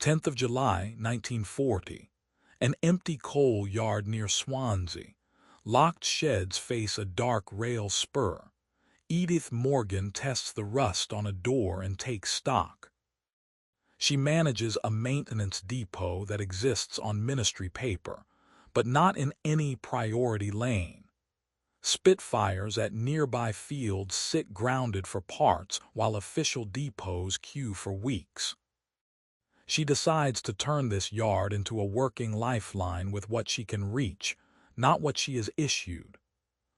10th of July, 1940. An empty coal yard near Swansea. Locked sheds face a dark rail spur. Edith Morgan tests the rust on a door and takes stock. She manages a maintenance depot that exists on ministry paper, but not in any priority lane. Spitfires at nearby fields sit grounded for parts while official depots queue for weeks. She decides to turn this yard into a working lifeline with what she can reach, not what she is issued.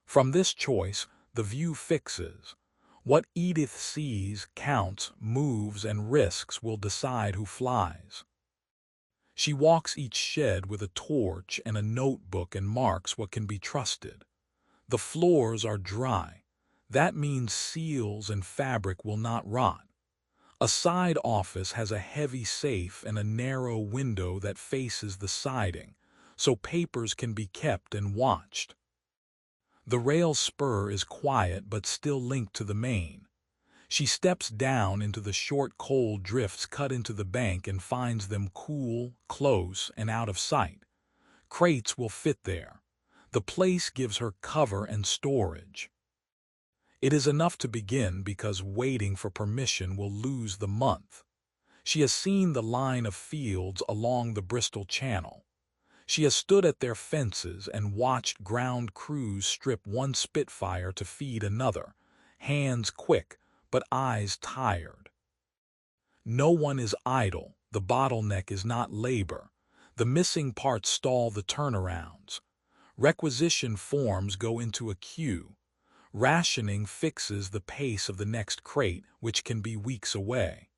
From this choice, the view fixes. What Edith sees, counts, moves, and risks will decide who flies. She walks each shed with a torch and a notebook and marks what can be trusted. The floors are dry. That means seals and fabric will not rot. A side office has a heavy safe and a narrow window that faces the siding, so papers can be kept and watched. The rail spur is quiet but still linked to the main. She steps down into the short coal drifts cut into the bank and finds them cool, close, and out of sight. Crates will fit there. The place gives her cover and storage. It is enough to begin because waiting for permission will lose the month. She has seen the line of fields along the Bristol Channel. She has stood at their fences and watched ground crews strip one Spitfire to feed another, hands quick but eyes tired. No one is idle. The bottleneck is not labor. The missing parts stall the turnarounds. Requisition forms go into a queue. Rationing fixes the pace of the next crate, which can be weeks away.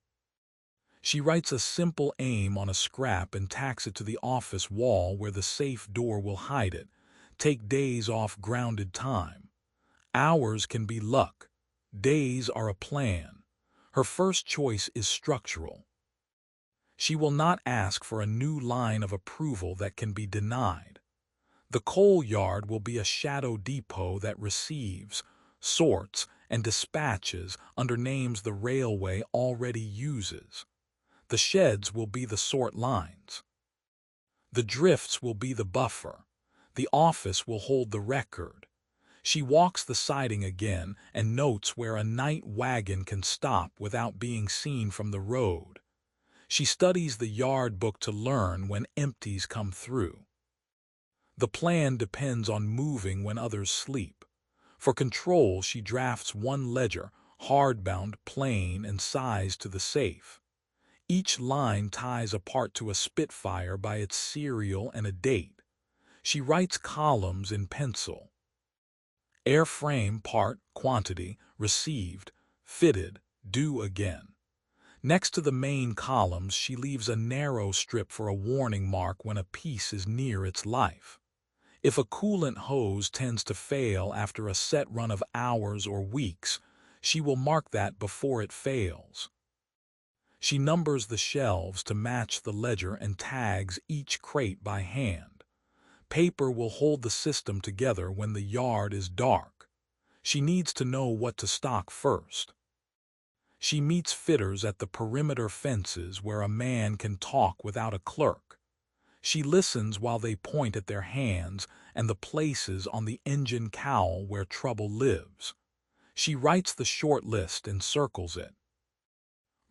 She writes a simple aim on a scrap and tacks it to the office wall where the safe door will hide it. Take days off grounded time. Hours can be luck. Days are a plan. Her first choice is structural. She will not ask for a new line of approval that can be denied. The coal yard will be a shadow depot that receives, sorts, and dispatches under names the railway already uses. The sheds will be the sort lines. The drifts will be the buffer. The office will hold the record. She walks the siding again and notes where a night wagon can stop without being seen from the road. She studies the yard book to learn when empties come through. The plan depends on moving when others sleep. For control, she drafts one ledger, hardbound, plain, and sized to the safe. Each line ties a part to a Spitfire by its serial and a date. She writes columns in pencil. Airframe part, quantity, received, fitted, due again. Next to the main columns, she leaves a narrow strip for a warning mark when a piece is near its life. If a coolant hose tends to fail after a set run of hours or weeks, she will mark that before it fails. She numbers the shelves to match the ledger and tags each crate by hand. Paper will hold the system together when the yard is dark. She needs to know what to stock first. She meets fitters at the perimeter fences where a man can talk without a clerk. She listens while they point at their hands and the places on the engine cowl where trouble lives. She writes the short list and circles it.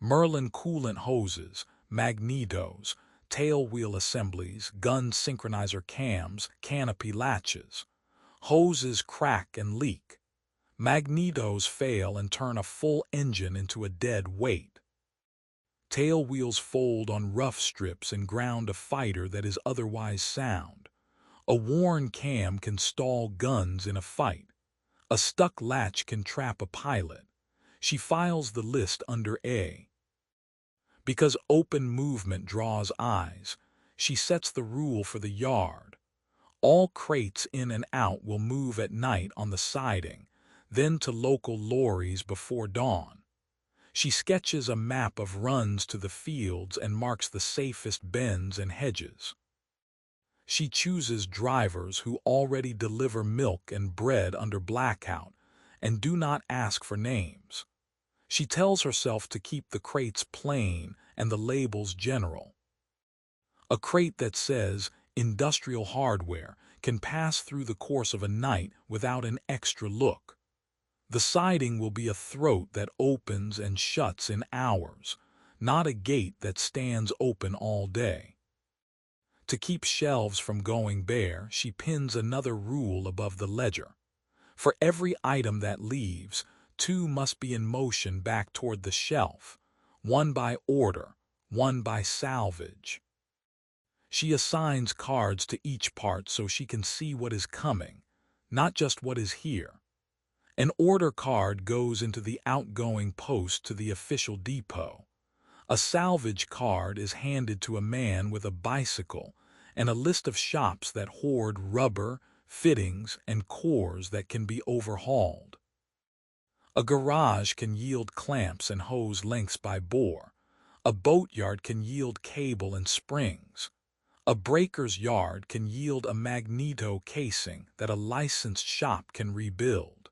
Merlin coolant hoses, magnetos, tailwheel assemblies, gun synchronizer cams, canopy latches. Hoses crack and leak. Magnetos fail and turn a full engine into a dead weight. Tail wheels fold on rough strips and ground a fighter that is otherwise sound. A worn cam can stall guns in a fight. A stuck latch can trap a pilot. She files the list under A. Because open movement draws eyes, she sets the rule for the yard. All crates in and out will move at night on the siding, then to local lorries before dawn. She sketches a map of runs to the fields and marks the safest bends and hedges. She chooses drivers who already deliver milk and bread under blackout and do not ask for names. She tells herself to keep the crates plain and the labels general. A crate that says industrial hardware can pass through the course of a night without an extra look. The siding will be a throat that opens and shuts in hours, not a gate that stands open all day. To keep shelves from going bare, she pins another rule above the ledger. For every item that leaves, 2 must be in motion back toward the shelf, 1 by order, 1 by salvage. She assigns cards to each part so she can see what is coming, not just what is here. An order card goes into the outgoing post to the official depot. A salvage card is handed to a man with a bicycle and a list of shops that hoard rubber, fittings, and cores that can be overhauled. A garage can yield clamps and hose lengths by bore. A boatyard can yield cable and springs. A breaker's yard can yield a magneto casing that a licensed shop can rebuild.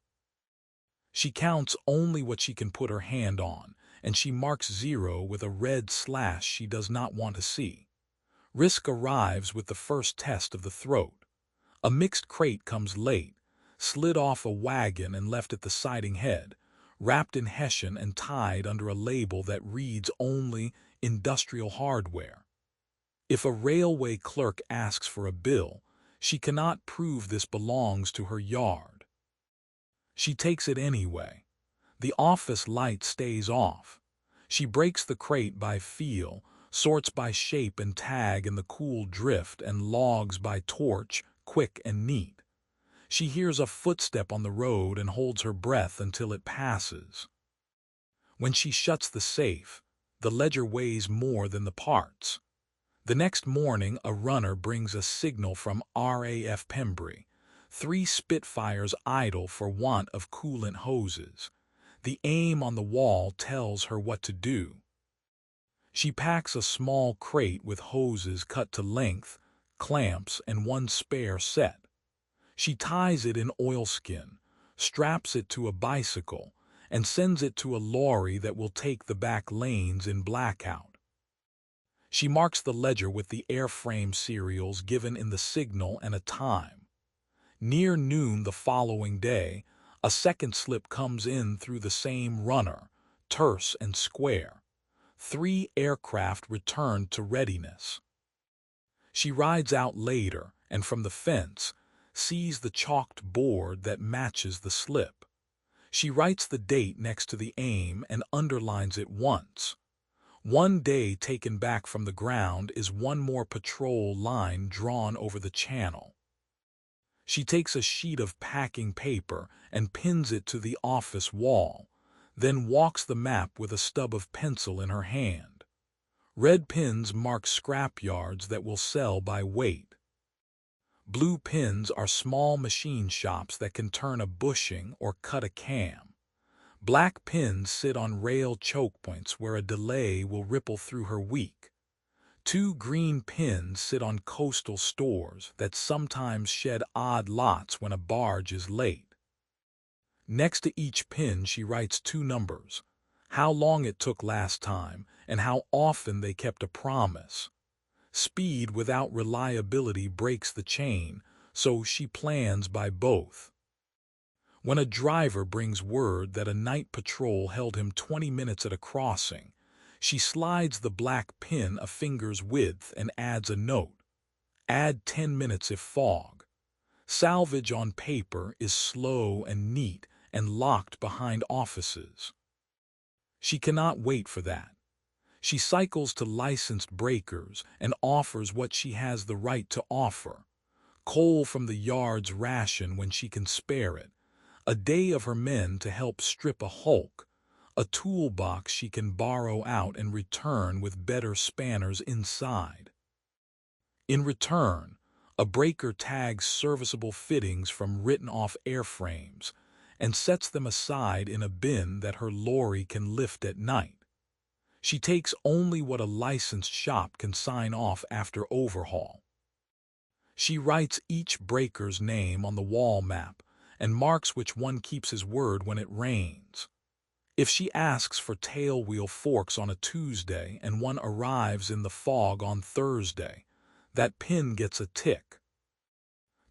She counts only what she can put her hand on, and she marks 0 with a red slash she does not want to see. Risk arrives with the first test of the throat. A mixed crate comes late, slid off a wagon and left at the siding head, wrapped in hessian and tied under a label that reads only industrial hardware. If a railway clerk asks for a bill, she cannot prove this belongs to her yard. She takes it anyway. The office light stays off. She breaks the crate by feel, sorts by shape and tag in the cool drift, and logs by torch, quick and neat. She hears a footstep on the road and holds her breath until it passes. When she shuts the safe, the ledger weighs more than the parts. The next morning, a runner brings a signal from RAF Pembrey. 3 Spitfires idle for want of coolant hoses. The aim on the wall tells her what to do. She packs a small crate with hoses cut to length, clamps, and 1 spare set. She ties it in oilskin, straps it to a bicycle, and sends it to a lorry that will take the back lanes in blackout. She marks the ledger with the airframe serials given in the signal and a time. Near noon the following day, a second slip comes in through the same runner, terse and square. 3 aircraft returned to readiness. She rides out later and from the fence sees the chalked board that matches the slip. She writes the date next to the aim and underlines it once. 1 day taken back from the ground is 1 more patrol line drawn over the channel. She takes a sheet of packing paper and pins it to the office wall, then walks the map with a stub of pencil in her hand. Red pins mark scrap yards that will sell by weight. Blue pins are small machine shops that can turn a bushing or cut a cam. Black pins sit on rail choke points where a delay will ripple through her week. 2 green pins sit on coastal stores that sometimes shed odd lots when a barge is late. Next to each pin she writes 2 numbers, how long it took last time and how often they kept a promise. Speed without reliability breaks the chain, so she plans by both. When a driver brings word that a night patrol held him 20 minutes at a crossing, she slides the black pin a finger's width and adds a note. Add 10 minutes if fog. Salvage on paper is slow and neat and locked behind offices. She cannot wait for that. She cycles to licensed breakers and offers what she has the right to offer. Coal from the yard's ration when she can spare it. A day of her men to help strip a hulk, a toolbox she can borrow out and return with better spanners inside. In return, a breaker tags serviceable fittings from written-off airframes and sets them aside in a bin that her lorry can lift at night. She takes only what a licensed shop can sign off after overhaul. She writes each breaker's name on the wall map and marks which one keeps his word when it rains. If she asks for tailwheel forks on a Tuesday and one arrives in the fog on Thursday, that pin gets a tick.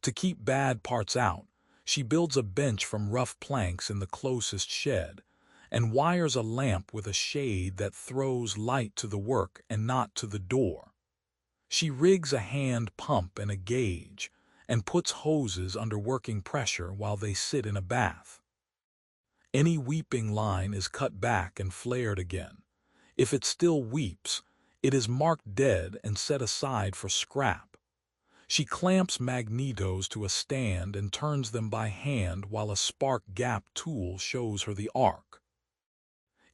To keep bad parts out, she builds a bench from rough planks in the closest shed, and wires a lamp with a shade that throws light to the work and not to the door. She rigs a hand pump and a gauge, and puts hoses under working pressure while they sit in a bath. Any weeping line is cut back and flared again. If it still weeps, it is marked dead and set aside for scrap. She clamps magnetos to a stand and turns them by hand while a spark gap tool shows her the arc.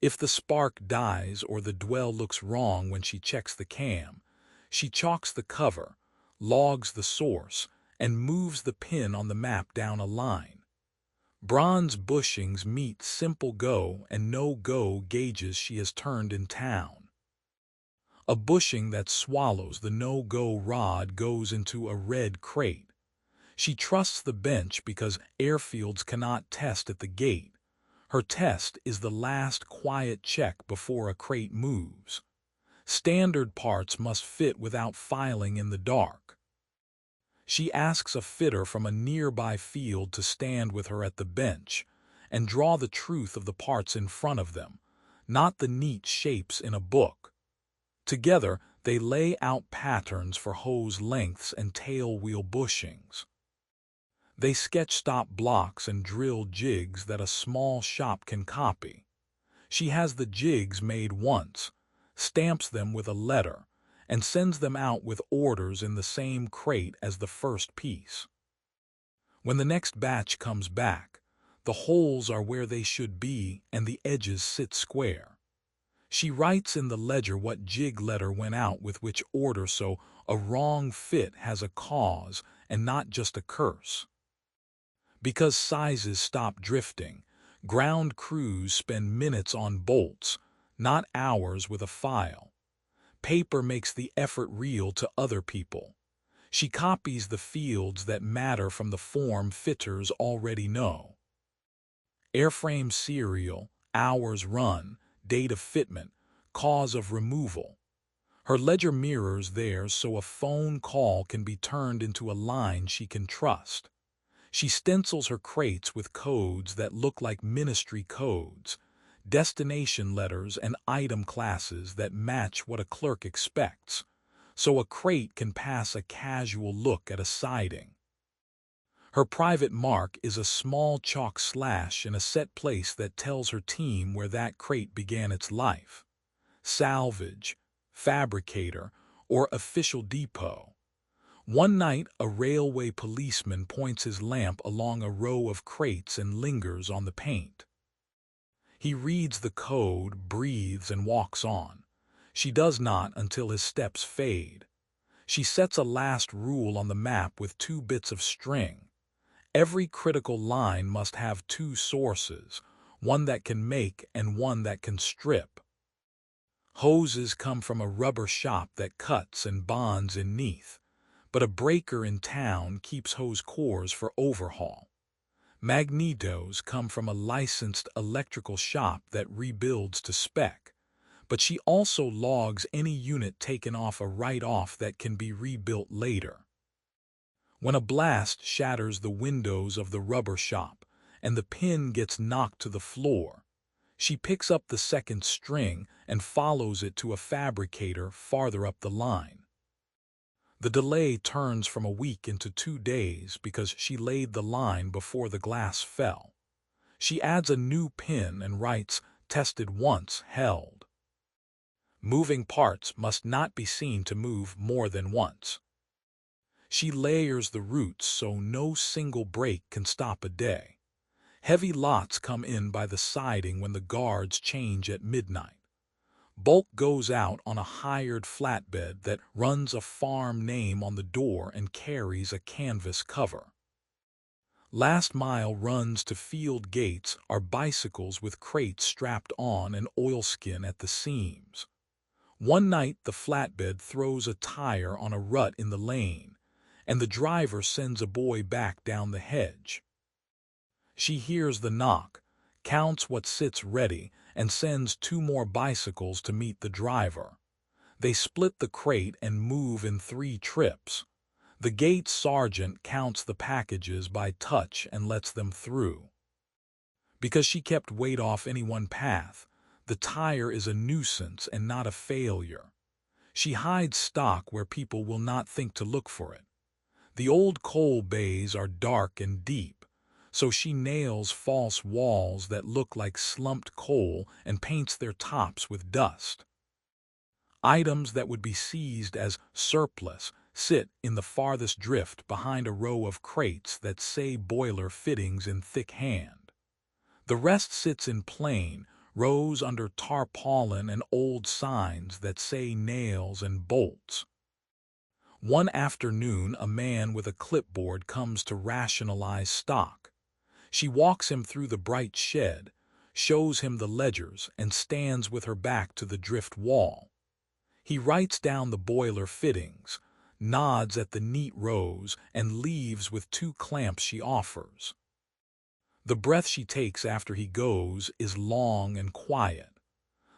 If the spark dies or the dwell looks wrong when she checks the cam, she chalks the cover, logs the source, and moves the pin on the map down a line. Bronze bushings meet simple go and no-go gauges she has turned in town. A bushing that swallows the no-go rod goes into a red crate. She trusts the bench because airfields cannot test at the gate. Her test is the last quiet check before a crate moves. Standard parts must fit without filing in the dark. She asks a fitter from a nearby field to stand with her at the bench and draw the truth of the parts in front of them, not the neat shapes in a book. Together, they lay out patterns for hose lengths and tail wheel bushings. They sketch stop blocks and drill jigs that a small shop can copy. She has the jigs made once, stamps them with a letter, and sends them out with orders in the same crate as the first piece. When the next batch comes back, the holes are where they should be and the edges sit square. She writes in the ledger what jig letter went out with which order so a wrong fit has a cause and not just a curse. Because sizes stop drifting, ground crews spend minutes on bolts, not hours with a file. Paper makes the effort real to other people. She copies the fields that matter from the form fitters already know. Airframe serial, hours run, date of fitment, cause of removal. Her ledger mirrors theirs so a phone call can be turned into a line she can trust. She stencils her crates with codes that look like ministry codes, destination letters and item classes that match what a clerk expects, so a crate can pass a casual look at a siding. Her private mark is a small chalk slash in a set place that tells her team where that crate began its life. Salvage, fabricator, or official depot. One night, a railway policeman points his lamp along a row of crates and lingers on the paint. He reads the code, breathes, and walks on. She does not until his steps fade. She sets a last rule on the map with 2 bits of string. Every critical line must have 2 sources, one that can make and one that can strip. Hoses come from a rubber shop that cuts and bonds in Neath, but a breaker in town keeps hose cores for overhaul. Magnetos come from a licensed electrical shop that rebuilds to spec, but she also logs any unit taken off a write-off that can be rebuilt later. When a blast shatters the windows of the rubber shop and the pin gets knocked to the floor, she picks up the second string and follows it to a fabricator farther up the line. The delay turns from a week into 2 days because she laid the line before the glass fell. She adds a new pin and writes, "Tested once, held." Moving parts must not be seen to move more than once. She layers the roots so no single break can stop a day. Heavy lots come in by the siding when the guards change at midnight. Bulk goes out on a hired flatbed that runs a farm name on the door and carries a canvas cover. Last mile runs to field gates are bicycles with crates strapped on and oilskin at the seams. One night the flatbed throws a tire on a rut in the lane, and the driver sends a boy back down the hedge. She hears the knock, counts what sits ready, and sends 2 more bicycles to meet the driver. They split the crate and move in 3 trips. The gate sergeant counts the packages by touch and lets them through. Because she kept weight off any one path, the tire is a nuisance and not a failure. She hides stock where people will not think to look for it. The old coal bays are dark and deep, so she nails false walls that look like slumped coal and paints their tops with dust. Items that would be seized as surplus sit in the farthest drift behind a row of crates that say boiler fittings in thick hand. The rest sits in plain, rows under tarpaulin and old signs that say nails and bolts. One afternoon, a man with a clipboard comes to rationalize stock. She walks him through the bright shed, shows him the ledgers, and stands with her back to the drift wall. He writes down the boiler fittings, nods at the neat rows, and leaves with 2 clamps she offers. The breath she takes after he goes is long and quiet.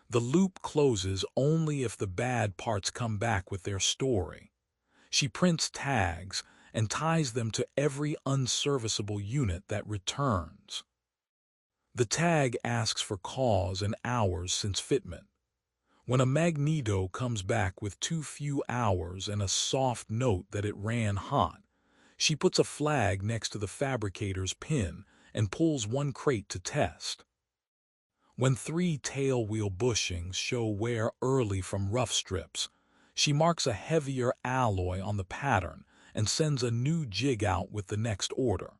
The loop closes only if the bad parts come back with their story. She prints tags and ties them to every unserviceable unit that returns. The tag asks for cause and hours since fitment. When a magneto comes back with too few hours and a soft note that it ran hot, she puts a flag next to the fabricator's pin and pulls 1 crate to test. When 3 tailwheel bushings show wear early from rough strips, she marks a heavier alloy on the pattern and sends a new jig out with the next order.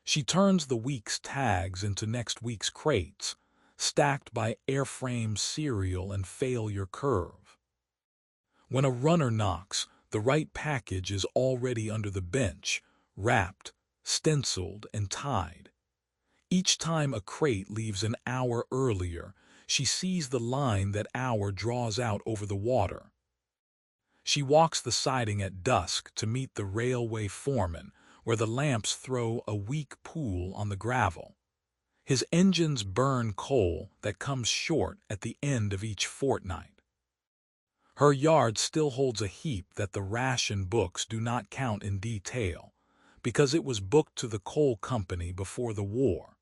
She turns the week's tags into next week's crates, stacked by airframe serial and failure curve. When a runner knocks, the right package is already under the bench, wrapped, stenciled, and tied. Each time a crate leaves an hour earlier, she sees the line that hour draws out over the water. She walks the siding at dusk to meet the railway foreman, where the lamps throw a weak pool on the gravel. His engines burn coal that comes short at the end of each fortnight. Her yard still holds a heap that the ration books do not count in detail, because it was booked to the coal company before the war.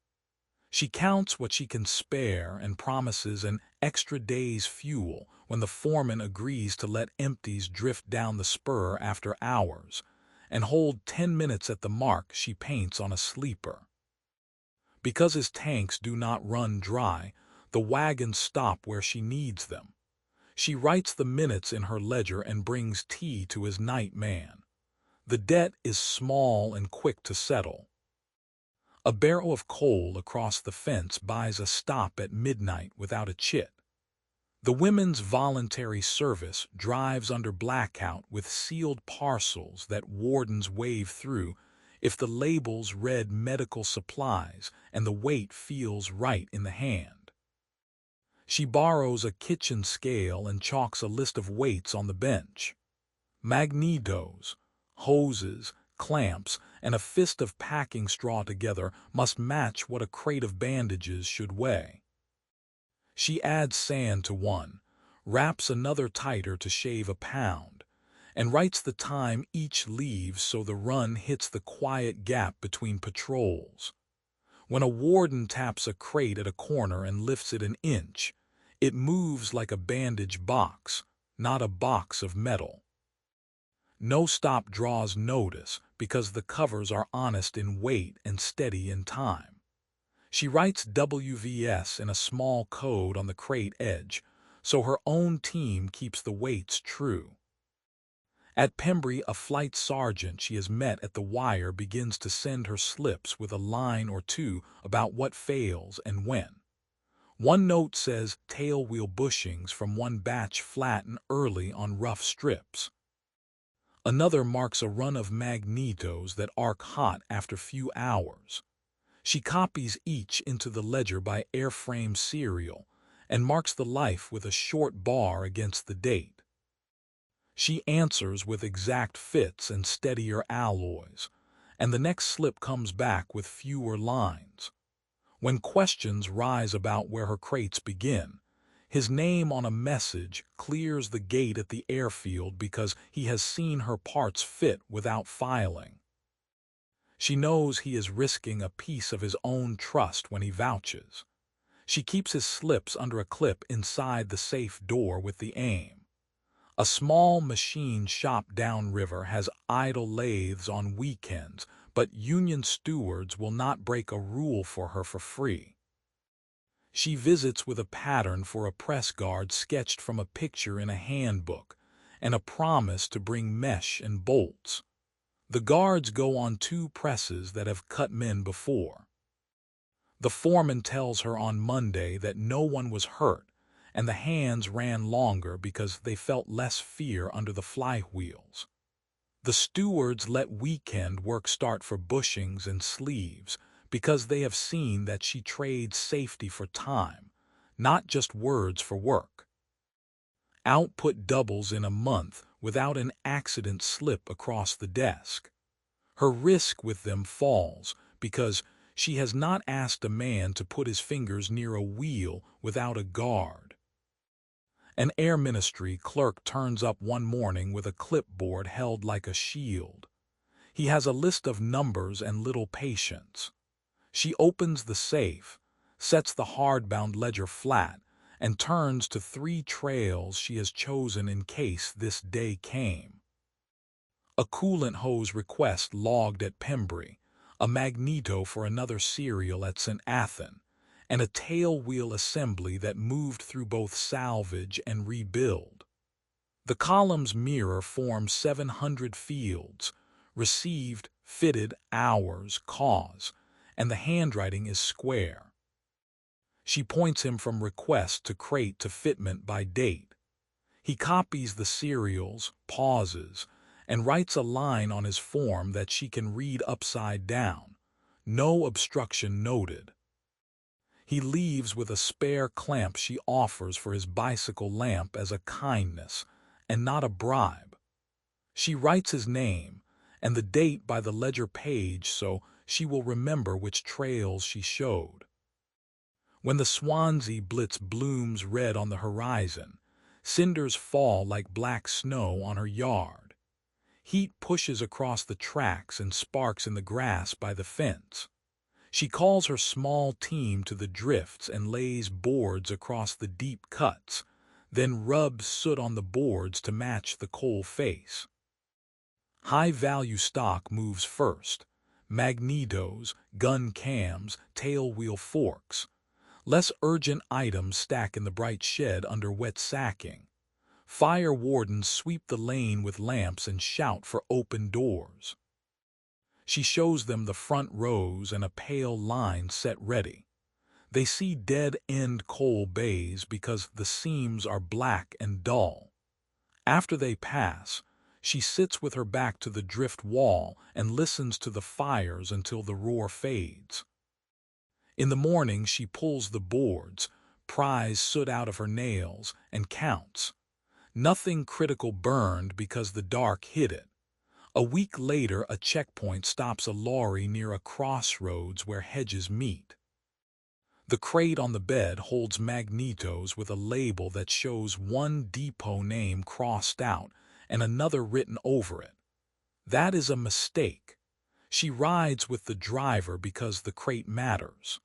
She counts what she can spare and promises an extra day's fuel when the foreman agrees to let empties drift down the spur after hours and hold 10 minutes at the mark she paints on a sleeper. Because his tanks do not run dry, the wagons stop where she needs them. She writes the minutes in her ledger and brings tea to his night man. The debt is small and quick to settle. A barrel of coal across the fence buys a stop at midnight without a chit. The women's voluntary service drives under blackout with sealed parcels that wardens wave through if the labels read medical supplies and the weight feels right in the hand. She borrows a kitchen scale and chalks a list of weights on the bench. Magnetos, hoses, clamps, and a fist of packing straw together must match what a crate of bandages should weigh. She adds sand to one, wraps another tighter to shave a pound, and writes the time each leaves so the run hits the quiet gap between patrols. When a warden taps a crate at a corner and lifts it an inch, it moves like a bandage box, not a box of metal. No stop draws notice because the covers are honest in weight and steady in time. She writes WVS in a small code on the crate edge, so her own team keeps the weights true. At Pembry, a flight sergeant she has met at the wire begins to send her slips with a line or 2 about what fails and when. One note says tailwheel bushings from one batch flatten early on rough strips. Another marks a run of magnetos that arc hot after few hours. She copies each into the ledger by airframe serial and marks the life with a short bar against the date. She answers with exact fits and steadier alloys, and the next slip comes back with fewer lines. When questions rise about where her crates begin, His name on a message clears the gate at the airfield because he has seen her parts fit without filing. She knows he is risking a piece of his own trust when he vouches. She keeps his slips under a clip inside the safe door with the aim. A small machine shop downriver has idle lathes on weekends, but union stewards will not break a rule for her for free. She visits with a pattern for a press guard sketched from a picture in a handbook, and a promise to bring mesh and bolts. The guards go on 2 presses that have cut men before. The foreman tells her on Monday that no one was hurt, and the hands ran longer because they felt less fear under the flywheels. The stewards let weekend work start for bushings and sleeves because they have seen that she trades safety for time, not just words for work. Output doubles in a month without an accident slip across the desk. Her risk with them falls because she has not asked a man to put his fingers near a wheel without a guard. An air ministry clerk turns up one morning with a clipboard held like a shield. He has a list of numbers and little patience. She opens the safe, sets the hardbound ledger flat, and turns to 3 trails she has chosen in case this day came. A coolant hose request logged at Pembry, a magneto for another serial at St. Athan, and a tail wheel assembly that moved through both salvage and rebuild. The column's mirror forms 700 fields, received, fitted, hours, cause, and the handwriting is square. She points him from request to crate to fitment by date. He copies the serials, pauses, and writes a line on his form that she can read upside down. No obstruction noted. He leaves with a spare clamp she offers for his bicycle lamp as a kindness and not a bribe. She writes his name and the date by the ledger page so she will remember which trails she showed. When the Swansea Blitz blooms red on the horizon, cinders fall like black snow on her yard. Heat pushes across the tracks and sparks in the grass by the fence. She calls her small team to the drifts and lays boards across the deep cuts, then rubs soot on the boards to match the coal face. High-value stock moves first: magnetos, gun cams, tailwheel forks. Less urgent items stack in the bright shed under wet sacking. Fire wardens sweep the lane with lamps and shout for open doors. She shows them the front rows and a pale line set ready. They see dead-end coal bays because the seams are black and dull. After they pass, she sits with her back to the drift wall and listens to the fires until the roar fades. In the morning she pulls the boards, pries soot out of her nails, and counts. Nothing critical burned because the dark hid it. A week later, a checkpoint stops a lorry near a crossroads where hedges meet. The crate on the bed holds magnetos with a label that shows one depot name crossed out and another written over it. That is a mistake. She rides with the driver because the crate matters.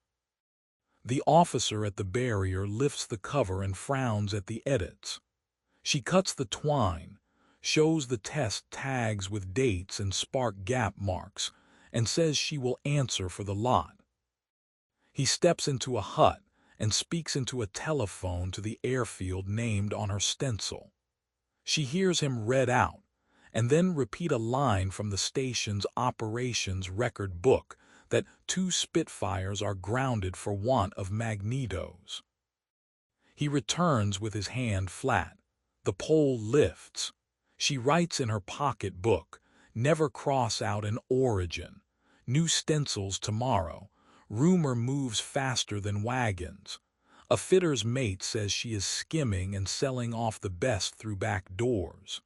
The officer at the barrier lifts the cover and frowns at the edits. She cuts the twine, shows the test tags with dates and spark gap marks, and says she will answer for the lot. He steps into a hut and speaks into a telephone to the airfield named on her stencil. She hears him read out, and then repeat a line from the station's operations record book that 2 Spitfires are grounded for want of magnetos. He returns with his hand flat. The pole lifts. She writes in her pocket book, never cross out an origin. New stencils tomorrow. Rumor moves faster than wagons. A fitter's mate says she is skimming and selling off the best through back doors.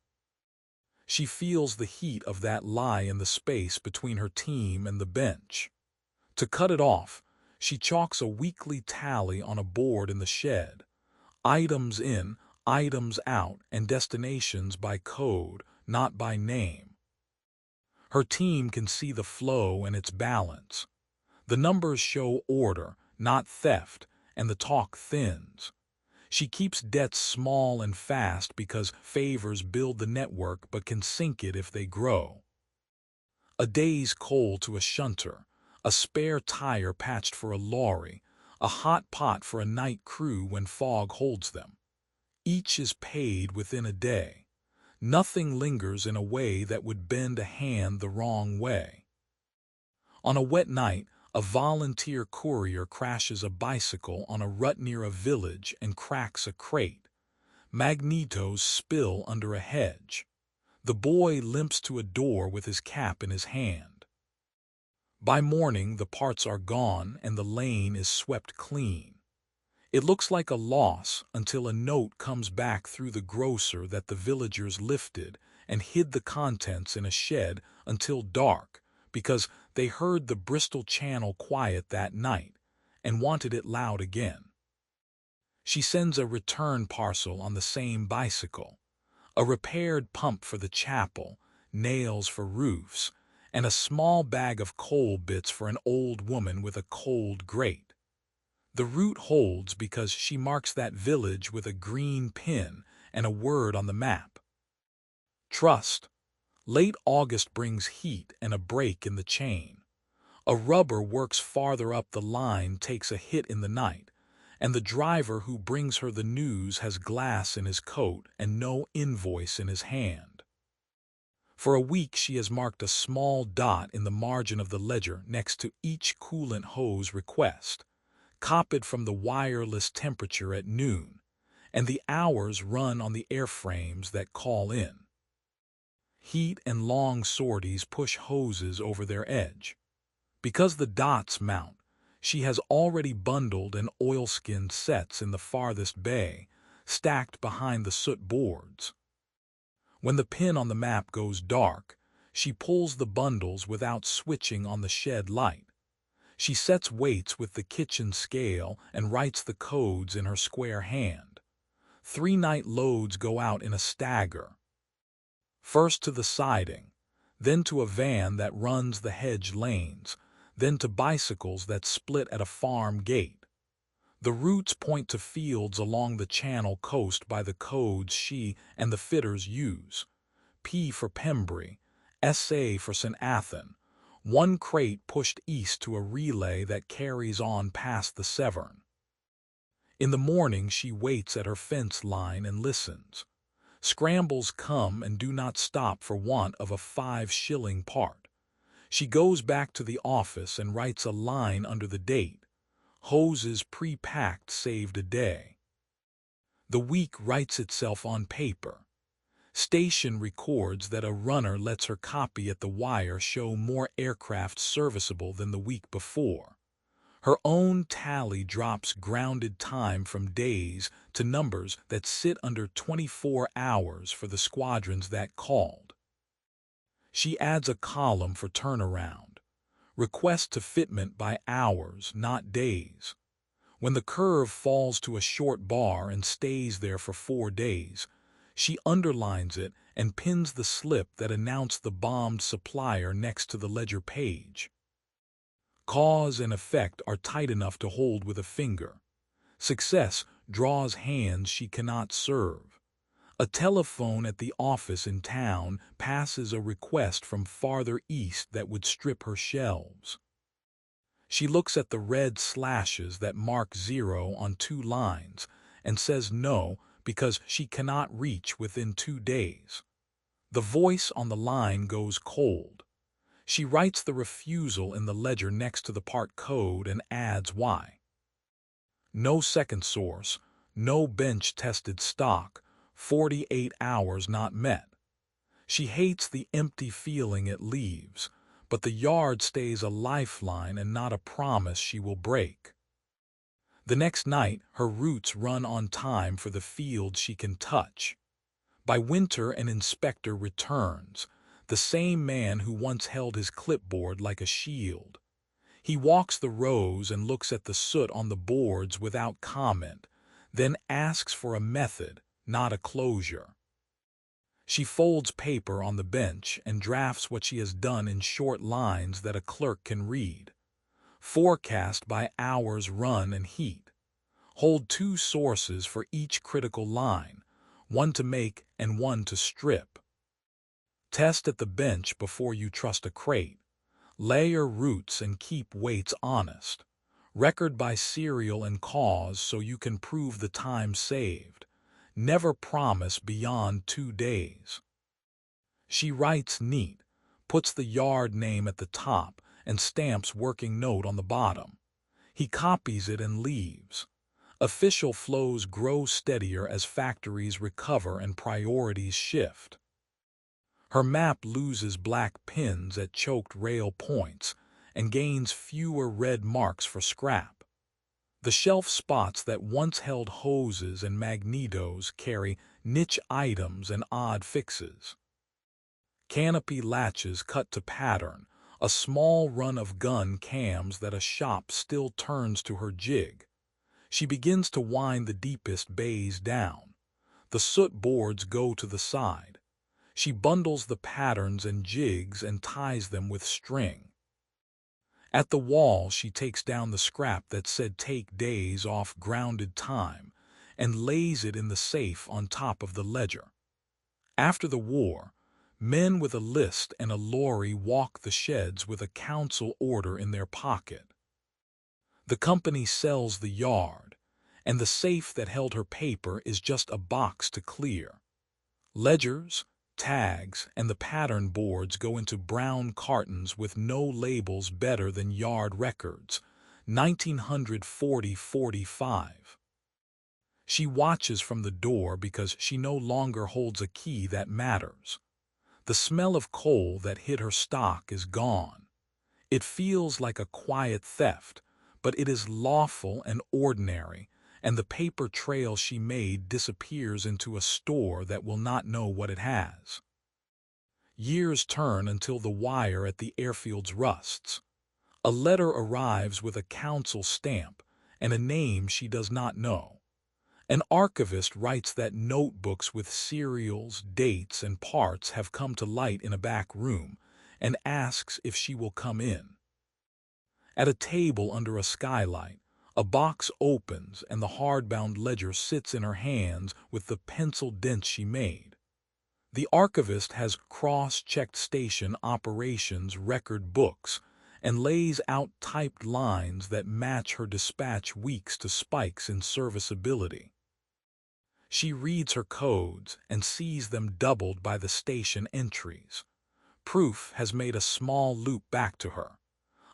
She feels the heat of that lie in the space between her team and the bench. To cut it off, she chalks a weekly tally on a board in the shed. Items in, items out, and destinations by code, not by name. Her team can see the flow and its balance. The numbers show order, not theft, and the talk thins. She keeps debts small and fast because favors build the network but can sink it if they grow. A day's coal to a shunter, a spare tire patched for a lorry, a hot pot for a night crew when fog holds them. Each is paid within a day. Nothing lingers in a way that would bend a hand the wrong way. On a wet night, a volunteer courier crashes a bicycle on a rut near a village and cracks a crate. Magnetos spill under a hedge. The boy limps to a door with his cap in his hand. By morning, the parts are gone and the lane is swept clean. It looks like a loss until a note comes back through the grocer that the villagers lifted and hid the contents in a shed until dark because they heard the Bristol Channel quiet that night and wanted it loud again. She sends a return parcel on the same bicycle, a repaired pump for the chapel, nails for roofs, and a small bag of coal bits for an old woman with a cold grate. The route holds because she marks that village with a green pin and a word on the map. Trust. Late August brings heat and a break in the chain. A rubber works farther up the line takes a hit in the night, and the driver who brings her the news has glass in his coat and no invoice in his hand. For a week she has marked a small dot in the margin of the ledger next to each coolant hose request, copied from the wireless temperature at noon, and the hours run on the airframes that call in. Heat and long sorties push hoses over their edge. Because the dots mount, she has already bundled and oilskinned sets in the farthest bay, stacked behind the soot boards. When the pin on the map goes dark, she pulls the bundles without switching on the shed light. She sets weights with the kitchen scale and writes the codes in her square hand. 3 night loads go out in a stagger. First to the siding, then to a van that runs the hedge lanes, then to bicycles that split at a farm gate. The routes point to fields along the Channel coast by the codes she and the fitters use. P for Pembrey, SA for St. Athan. 1 crate pushed east to a relay that carries on past the Severn. In the morning she waits at her fence line and listens. Scrambles come and do not stop for want of a 5-shilling part. She goes back to the office and writes a line under the date. Hoses pre-packed saved a day. The week writes itself on paper. Station records that a runner lets her copy at the wire show more aircraft serviceable than the week before. Her own tally drops grounded time from days to numbers that sit under 24 hours for the squadrons that called. She adds a column for turnaround. Request to fitment by hours, not days. When the curve falls to a short bar and stays there for 4 days, she underlines it and pins the slip that announced the bombed supplier next to the ledger page. Cause and effect are tight enough to hold with a finger. Success draws hands she cannot serve. A telephone at the office in town passes a request from farther east that would strip her shelves. She looks at the red slashes that mark 0 on 2 lines and says no because she cannot reach within 2 days. The voice on the line goes cold. She writes the refusal in the ledger next to the part code and adds why. No second source, no bench-tested stock, 48 hours not met. She hates the empty feeling it leaves, but the yard stays a lifeline and not a promise she will break. The next night, her routes run on time for the field she can touch. By winter, an inspector returns, the same man who once held his clipboard like a shield. He walks the rows and looks at the soot on the boards without comment, then asks for a method, not a closure. She folds paper on the bench and drafts what she has done in short lines that a clerk can read. Forecast by hours run and heat. Hold 2 sources for each critical line, one to make and one to strip. Test at the bench before you trust a crate. Layer routes and keep weights honest. Record by serial and cause so you can prove the time saved. Never promise beyond 2 days. She writes neat, puts the yard name at the top, and stamps working note on the bottom. He copies it and leaves. Official flows grow steadier as factories recover and priorities shift. Her map loses black pins at choked rail points and gains fewer red marks for scrap. The shelf spots that once held hoses and magnetos carry niche items and odd fixes. Canopy latches cut to pattern, a small run of gun cams that a shop still turns to her jig. She begins to wind the deepest bays down. The soot boards go to the side. She bundles the patterns and jigs and ties them with string. At the wall, she takes down the scrap that said take days off grounded time and lays it in the safe on top of the ledger. After the war, men with a list and a lorry walk the sheds with a council order in their pocket. The company sells the yard, and the safe that held her paper is just a box to clear. Ledgers, tags, and the pattern boards go into brown cartons with no labels better than yard records, 1940-45. She watches from the door because she no longer holds a key that matters. The smell of coal that hid her stock is gone. It feels like a quiet theft, but it is lawful and ordinary, and the paper trail she made disappears into a store that will not know what it has. Years turn until the wire at the airfields rusts. A letter arrives with a council stamp and a name she does not know. An archivist writes that notebooks with serials, dates, and parts have come to light in a back room and asks if she will come in. At a table under a skylight, a box opens and the hardbound ledger sits in her hands with the pencil dents she made. The archivist has cross-checked station operations record books and lays out typed lines that match her dispatch weeks to spikes in serviceability. She reads her codes and sees them doubled by the station entries. Proof has made a small loop back to her.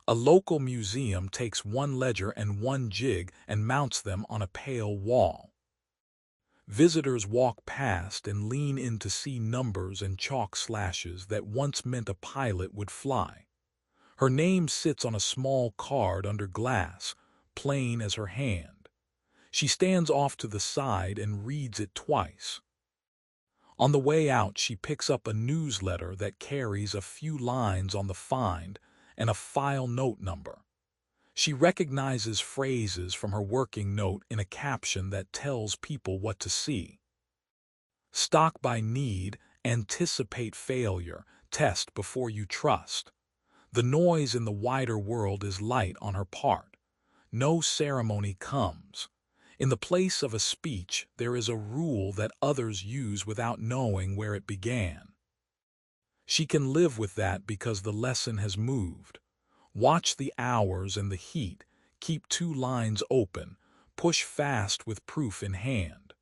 A local museum takes one ledger and one jig and mounts them on a pale wall. Visitors walk past and lean in to see numbers and chalk slashes that once meant a pilot would fly. Her name sits on a small card under glass, plain as her hand. She stands off to the side and reads it twice. On the way out, she picks up a newsletter that carries a few lines on the find and a file note number. She recognizes phrases from her working note in a caption that tells people what to see. Stock by need, anticipate failure, test before you trust. The noise in the wider world is light on her part. No ceremony comes. In the place of a speech, there is a rule that others use without knowing where it began. She can live with that because the lesson has moved. Watch the hours and the heat, keep 2 lines open, push fast with proof in hand.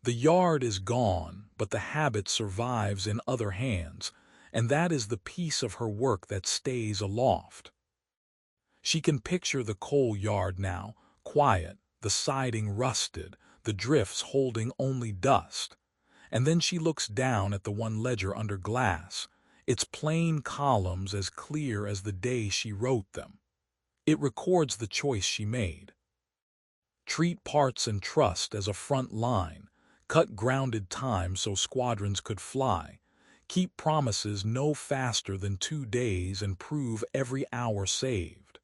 The yard is gone, but the habit survives in other hands, and that is the piece of her work that stays aloft. She can picture the coal yard now, quiet, the siding rusted, the drifts holding only dust. And then she looks down at the one ledger under glass, its plain columns as clear as the day she wrote them. It records the choice she made. Treat parts and trust as a front line, cut grounded time so squadrons could fly, keep promises no faster than 2 days and prove every hour saved.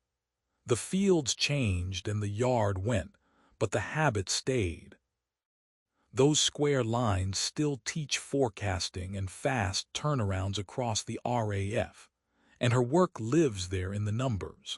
The fields changed and the yard went, but the habit stayed. Those square lines still teach forecasting and fast turnarounds across the RAF, and her work lives there in the numbers.